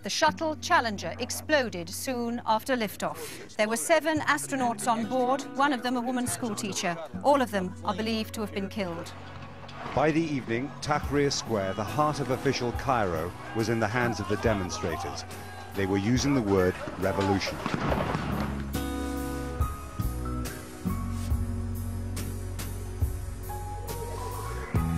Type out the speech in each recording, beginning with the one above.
The shuttle Challenger exploded soon after liftoff. There were 7 astronauts on board, one of them a woman schoolteacher. All of them are believed to have been killed. By the evening, Tahrir Square, the heart of official Cairo, was in the hands of the demonstrators. They were using the word revolution.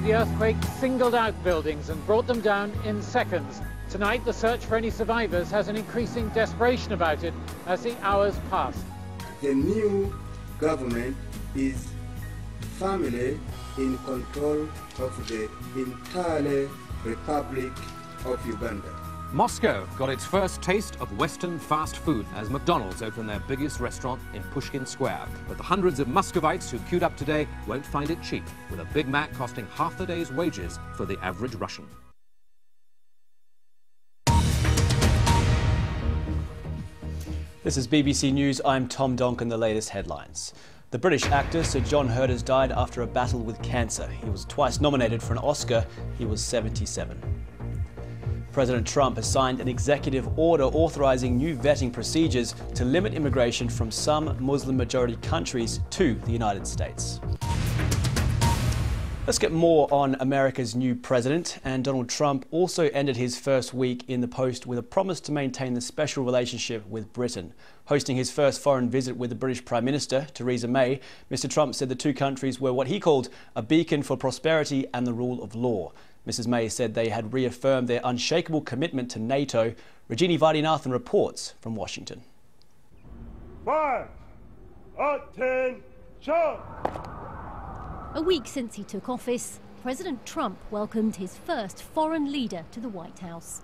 The earthquake singled out buildings and brought them down in seconds. Tonight, the search for any survivors has an increasing desperation about it as the hours pass. The new government is firmly in control of the entire Republic of Uganda. Moscow got its first taste of Western fast food as McDonald's opened their biggest restaurant in Pushkin Square. But the hundreds of Muscovites who queued up today won't find it cheap, with a Big Mac costing half the day's wages for the average Russian. This is BBC News. I'm Tom Donkin. The latest headlines. The British actor Sir John Hurt has died after a battle with cancer. He was twice nominated for an Oscar. He was 77. President Trump has signed an executive order authorizing new vetting procedures to limit immigration from some Muslim-majority countries to the United States. Let's get more on America's new president. And Donald Trump also ended his first week in the post with a promise to maintain the special relationship with Britain. Hosting his first foreign visit with the British Prime Minister, Theresa May, Mr. Trump said the two countries were what he called a beacon for prosperity and the rule of law. Mrs. May said they had reaffirmed their unshakable commitment to NATO. Rajini Vaidyanathan reports from Washington. 5, 10, jump! A week since he took office, President Trump welcomed his first foreign leader to the White House.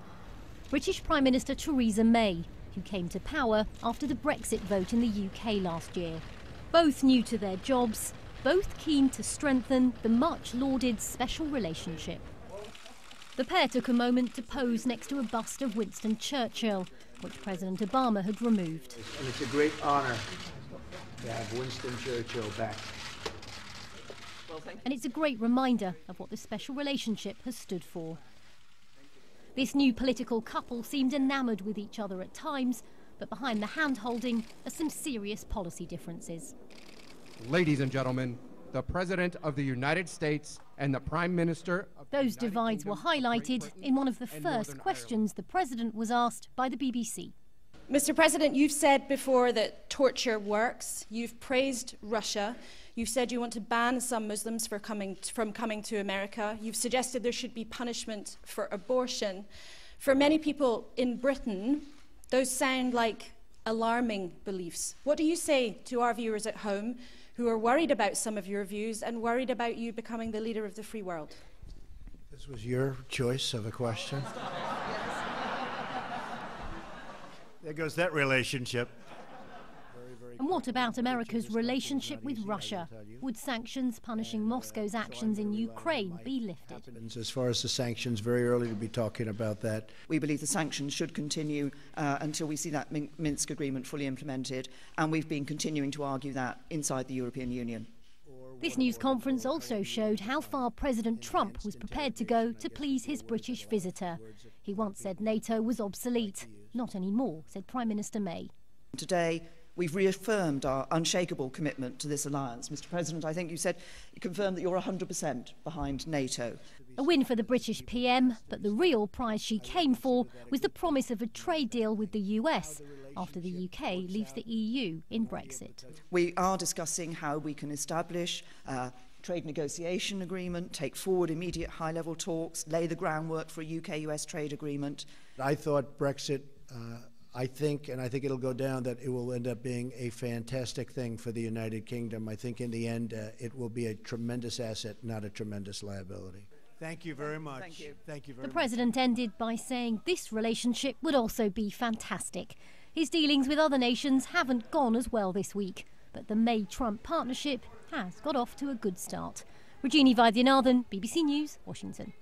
British Prime Minister Theresa May, who came to power after the Brexit vote in the UK last year. Both new to their jobs, both keen to strengthen the much-lauded special relationship. The pair took a moment to pose next to a bust of Winston Churchill, which President Obama had removed. And it's a great honour to have Winston Churchill back. And it's a great reminder of what the special relationship has stood for. This new political couple seemed enamoured with each other at times, but behind the hand-holding are some serious policy differences. Ladies and gentlemen, the President of the United States and the Prime Minister of Those divides were highlighted in one of the first questions the President was asked by the BBC. Mr. President, you've said before that torture works. You've praised Russia. You've said you want to ban some Muslims from coming to America. You've suggested there should be punishment for abortion. For many people in Britain, those sound like alarming beliefs. What do you say to our viewers at home who are worried about some of your views and worried about you becoming the leader of the free world? This was your choice of a question. There goes that relationship. And what about America's relationship with Russia? Would sanctions punishing Moscow's actions in Ukraine be lifted? As far as the sanctions, very early to be talking about that. We believe the sanctions should continue until we see that Minsk agreement fully implemented, and we've been continuing to argue that inside the European Union. This news conference also showed how far President Trump was prepared to go to please his British visitor. He once said NATO was obsolete. Not anymore, said Prime Minister May. Today, we've reaffirmed our unshakable commitment to this alliance. Mr. President, I think you confirmed that you're 100% behind NATO. A win for the British PM, but the real prize she came for was the promise of a trade deal with the US after the UK leaves the EU in Brexit. We are discussing how we can establish a trade negotiation agreement, take forward immediate high-level talks, lay the groundwork for a UK-US trade agreement. I thought Brexit, I think it'll go down that it will end up being a fantastic thing for the United Kingdom. I think in the end it will be a tremendous asset, not a tremendous liability. Thank you very much. Thank you. Thank you very much. The President ended by saying this relationship would also be fantastic. His dealings with other nations haven't gone as well this week, but the May-Trump partnership has got off to a good start. Rajini Vaidyanathan, BBC News, Washington.